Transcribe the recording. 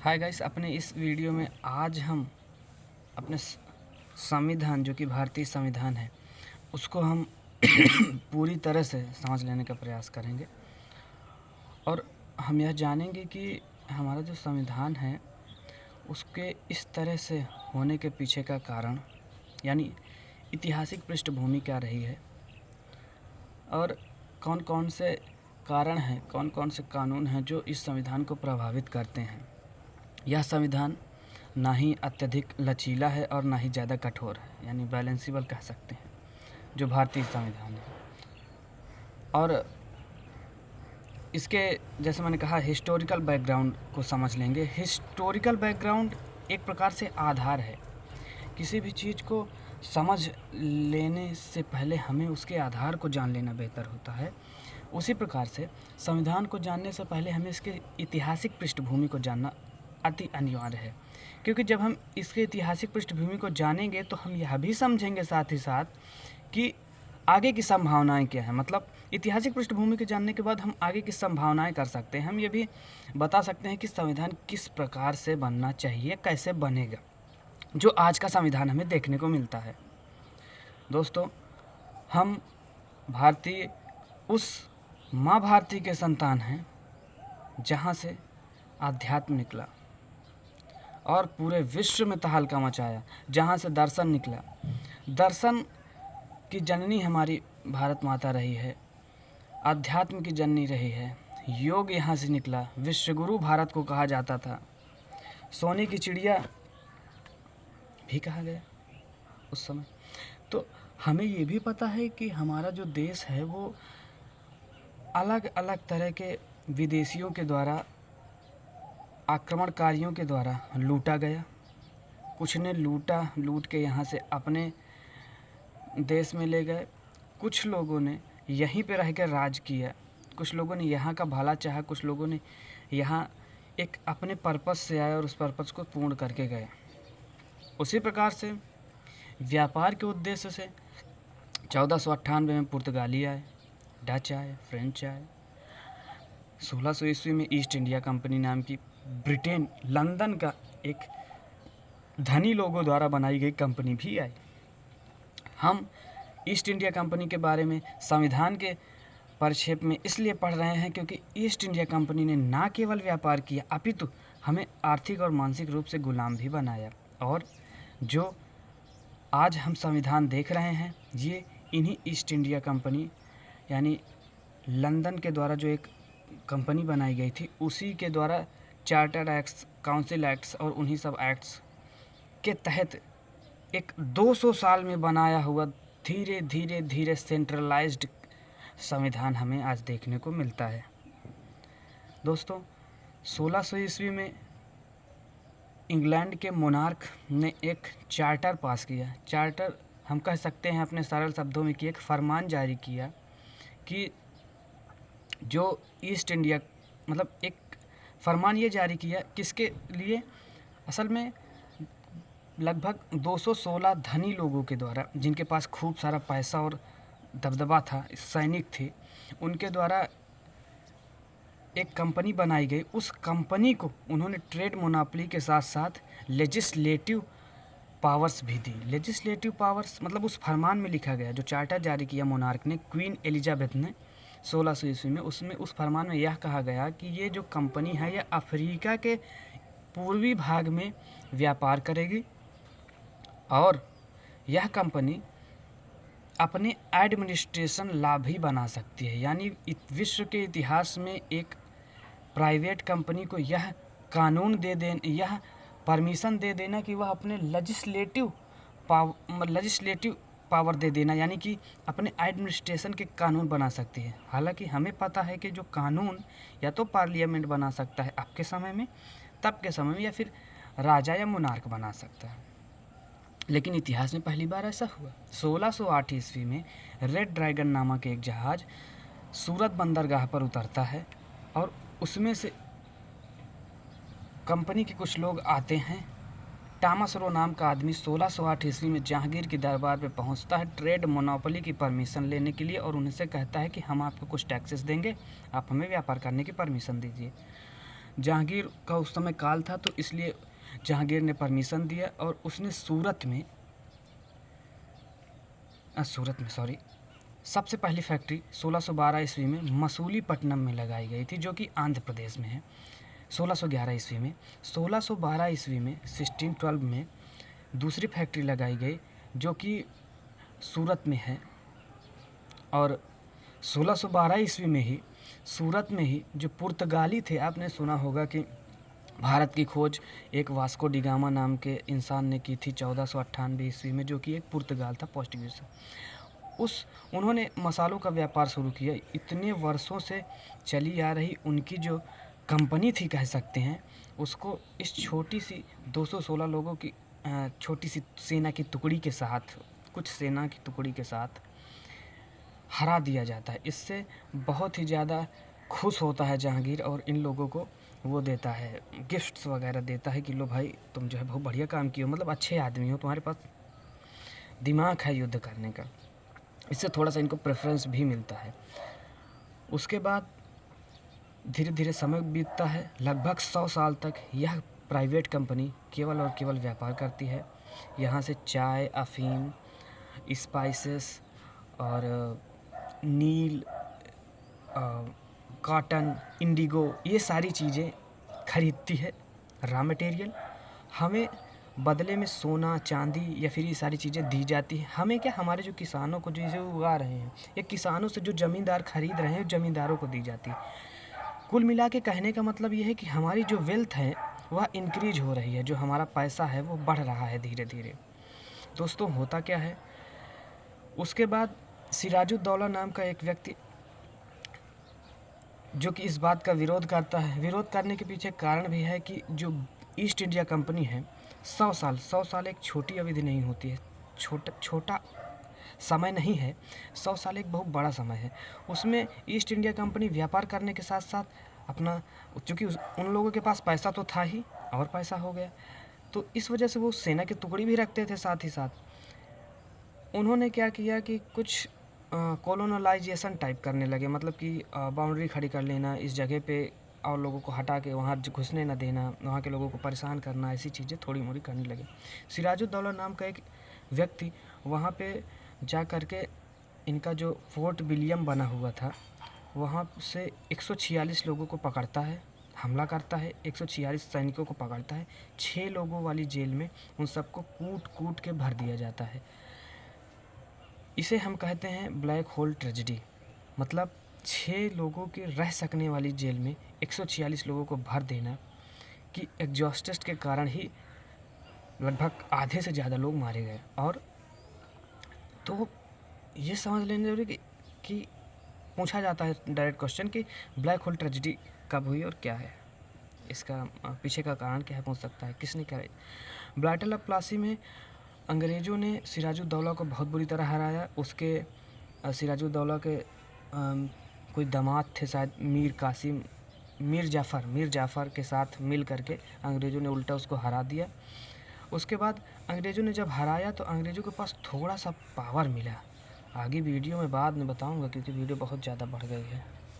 Hi guys, अपने इस video में आज हम अपने संविधान जो कि भारतीय संविधान है उसको हम पूरी तरह से समझ लेने का प्रयास करेंगे और हम यह जानेंगे कि हमारा जो संविधान है उसके इस तरह से होने के पीछे का कारण यानी ऐतिहासिक पृष्ठभूमि क्या रही है और कौन कौन से कारण हैं, कौन कौन से कानून हैं जो इस संविधान को प्रभावित करते हैं। यह संविधान ना ही अत्यधिक लचीला है और ना ही ज़्यादा कठोर है, यानी बैलेंसिबल कह सकते हैं जो भारतीय संविधान है। और इसके जैसे मैंने कहा हिस्टोरिकल बैकग्राउंड को समझ लेंगे। हिस्टोरिकल बैकग्राउंड एक प्रकार से आधार है। किसी भी चीज़ को समझ लेने से पहले हमें उसके आधार को जान लेना बेहतर होता है। उसी प्रकार से संविधान को जानने से पहले हमें इसके ऐतिहासिक पृष्ठभूमि को जानना अति अनिवार्य है, क्योंकि जब हम इसके ऐतिहासिक पृष्ठभूमि को जानेंगे तो हम यह भी समझेंगे साथ ही साथ कि आगे की संभावनाएं क्या हैं। मतलब ऐतिहासिक पृष्ठभूमि के जानने के बाद हम आगे की संभावनाएं कर सकते हैं। हम ये भी बता सकते हैं कि संविधान किस प्रकार से बनना चाहिए, कैसे बनेगा, जो आज का संविधान हमें देखने को मिलता है। दोस्तों, हम भारतीय उस माँ भारती के संतान हैं जहाँ से आध्यात्म निकला और पूरे विश्व में तहलका मचाया, जहाँ से दर्शन निकला। दर्शन की जननी हमारी भारत माता रही है, अध्यात्म की जननी रही है। योग यहाँ से निकला, विश्वगुरु भारत को कहा जाता था। सोने की चिड़िया भी कहा गया उस समय। तो हमें ये भी पता है कि हमारा जो देश है वो अलग अलग तरह के विदेशियों के द्वारा, आक्रमणकारियों के द्वारा लूटा गया। कुछ ने लूट के यहाँ से अपने देश में ले गए। कुछ लोगों ने यहीं पे रह कर राज किया। कुछ लोगों ने यहाँ का भला चाहा, कुछ लोगों ने यहाँ एक अपने पर्पस से आए और उस पर्पस को पूर्ण करके गए। उसी प्रकार से व्यापार के उद्देश्य से 1498 में पुर्तगाली आए, डच आए, फ्रेंच आए। 1600 ईस्वी में ईस्ट इंडिया कंपनी नाम की ब्रिटेन, लंदन का एक धनी लोगों द्वारा बनाई गई कंपनी भी आई। हम ईस्ट इंडिया कंपनी के बारे में संविधान के परिक्षेप में इसलिए पढ़ रहे हैं क्योंकि ईस्ट इंडिया कंपनी ने ना केवल व्यापार किया अपितु हमें आर्थिक और मानसिक रूप से गुलाम भी बनाया। और जो आज हम संविधान देख रहे हैं ये इन्हीं ईस्ट इंडिया कंपनी यानी लंदन के द्वारा जो एक कंपनी बनाई गई थी उसी के द्वारा चार्टर एक्ट्स, काउंसिल एक्ट्स और उन्हीं सब एक्ट्स के तहत एक 200 साल में बनाया हुआ धीरे धीरे धीरे सेंट्रलाइज्ड संविधान हमें आज देखने को मिलता है। दोस्तों, 1600 ईस्वी में इंग्लैंड के मोनार्क ने एक चार्टर पास किया। चार्टर हम कह सकते हैं अपने सरल शब्दों में कि एक फरमान जारी किया कि जो ईस्ट इंडिया मतलब एक फरमान ये जारी किया किसके लिए, असल में लगभग 216 धनी लोगों के द्वारा, जिनके पास खूब सारा पैसा और दबदबा था, सैनिक थे, उनके द्वारा एक कंपनी बनाई गई। उस कंपनी को उन्होंने ट्रेड मोनोपोली के साथ साथ लेजिस्लेटिव पावर्स भी दी। लेजिस्लेटिव पावर्स मतलब उस फरमान में लिखा गया, जो चार्टर जारी किया मोनार्क ने, क्वीन एलिजाबेथ ने 1600 ईस्वी में, उसमें उस फरमान में यह कहा गया कि ये जो कंपनी है यह अफ्रीका के पूर्वी भाग में व्यापार करेगी और यह कंपनी अपने एडमिनिस्ट्रेशन लाभ भी बना सकती है। यानी विश्व के इतिहास में एक प्राइवेट कंपनी को यह कानून दे देना, यह परमिशन दे देना कि वह अपने लेजिस्लेटिव पावर दे देना, यानी कि अपने एडमिनिस्ट्रेशन के कानून बना सकती है। हालांकि हमें पता है कि जो कानून या तो पार्लियामेंट बना सकता है अब के समय में, तब के समय में या फिर राजा या मोनार्क बना सकता है, लेकिन इतिहास में पहली बार ऐसा हुआ। 1608 ईस्वी में रेड ड्रैगन नामक एक जहाज़ सूरत बंदरगाह पर उतरता है और उसमें से कंपनी के कुछ लोग आते हैं। टॉमस रो नाम का आदमी 1608 ईस्वी में जहांगीर के दरबार पर पहुंचता है ट्रेड मोनोपोली की परमिशन लेने के लिए और उनसे कहता है कि हम आपको कुछ टैक्सेस देंगे, आप हमें व्यापार करने की परमिशन दीजिए। जहांगीर का उस समय काल था, तो इसलिए जहांगीर ने परमिशन दिया और उसने सूरत में सबसे पहली फैक्ट्री 1612 ईस्वी में मसूलीपट्टनम में लगाई गई थी, जो कि आंध्र प्रदेश में है। 1611 ईस्वी में 1612 ईस्वी में 1612 में दूसरी फैक्ट्री लगाई गई, जो कि सूरत में है। और 1612 ईस्वी में ही सूरत में ही जो पुर्तगाली थे, आपने सुना होगा कि भारत की खोज एक वास्को डिगामा नाम के इंसान ने की थी 1498 ईस्वी में, जो कि एक पुर्तगाल था, पोर्टुगीज। उन्होंने मसालों का व्यापार शुरू किया। इतने वर्षों से चली आ रही उनकी जो कंपनी थी, कह सकते हैं उसको, इस छोटी सी 216 लोगों की छोटी सी सेना की टुकड़ी के साथ, कुछ सेना की टुकड़ी के साथ हरा दिया जाता है। इससे बहुत ही ज़्यादा खुश होता है जहांगीर और इन लोगों को वो देता है, गिफ्ट्स वगैरह देता है कि लो भाई, तुम जो है बहुत बढ़िया काम किए हो, मतलब अच्छे आदमी हो, तुम्हारे पास दिमाग है युद्ध करने का। इससे थोड़ा सा इनको प्रेफरेंस भी मिलता है। उसके बाद धीरे धीरे समय बीतता है। लगभग 100 साल तक यह प्राइवेट कंपनी केवल और केवल व्यापार करती है। यहाँ से चाय, अफीम, स्पाइसेस और नील, कॉटन, इंडिगो, ये सारी चीज़ें खरीदती है, रॉ मटेरियल। हमें बदले में सोना, चांदी या फिर ये सारी चीज़ें दी जाती हैं। हमें क्या, हमारे जो किसानों को जो उगा रहे हैं, या किसानों से जो ज़मींदार खरीद रहे हैं, ज़मींदारों को दी जाती है। कुल मिला के कहने का मतलब ये है कि हमारी जो वेल्थ है वह इंक्रीज हो रही है, जो हमारा पैसा है वो बढ़ रहा है धीरे धीरे। दोस्तों, होता क्या है, उसके बाद सिराजुद्दौला नाम का एक व्यक्ति जो कि इस बात का विरोध करता है। विरोध करने के पीछे कारण भी है कि जो ईस्ट इंडिया कंपनी है, 100 साल एक छोटी अवधि नहीं होती है, छोटा समय नहीं है। 100 साल एक बहुत बड़ा समय है। उसमें ईस्ट इंडिया कंपनी व्यापार करने के साथ साथ अपना, चूँकि उन लोगों के पास पैसा तो था ही, और पैसा हो गया, तो इस वजह से वो सेना की टुकड़ी भी रखते थे साथ ही साथ। उन्होंने क्या किया कि कुछ कॉलोनलाइजेशन टाइप करने लगे, मतलब कि बाउंड्री खड़ी कर लेना इस जगह पे, और लोगों को हटा के वहाँ घुसने न देना, वहाँ के लोगों को परेशान करना, ऐसी चीज़ें थोड़ी मोड़ी करने लगे। सिराजुद्दौला नाम का एक व्यक्ति वहाँ पे जा कर के इनका जो फोर्ट विलियम बना हुआ था, वहाँ से 146 लोगों को पकड़ता है, हमला करता है, 146 सैनिकों को पकड़ता है। 6 लोगों वाली जेल में उन सबको कूट कूट के भर दिया जाता है। इसे हम कहते हैं ब्लैक होल ट्रेजेडी। मतलब 6 लोगों के रह सकने वाली जेल में 146 लोगों को भर देना, कि एग्जॉस्टेड के कारण ही लगभग आधे से ज़्यादा लोग मारे गए। और तो ये समझ लेने जरूरी कि पूछा जाता है डायरेक्ट क्वेश्चन कि ब्लैक होल ट्रेजेडी कब हुई और क्या है इसका पीछे का कारण, क्या है, पूछ सकता है किसने क्या। बैटल ऑफ प्लासी में अंग्रेज़ों ने सिराजुद्दौला को बहुत बुरी तरह हराया। उसके सिराजुद्दौला के कोई दामाद थे शायद, मीर जाफ़र के साथ मिल करके अंग्रेज़ों ने उल्टा उसको हरा दिया। उसके बाद अंग्रेज़ों ने जब हराया तो अंग्रेज़ों के पास थोड़ा सा पावर मिला। आगे वीडियो में बाद में बताऊंगा, क्योंकि वीडियो बहुत ज़्यादा बढ़ गई है।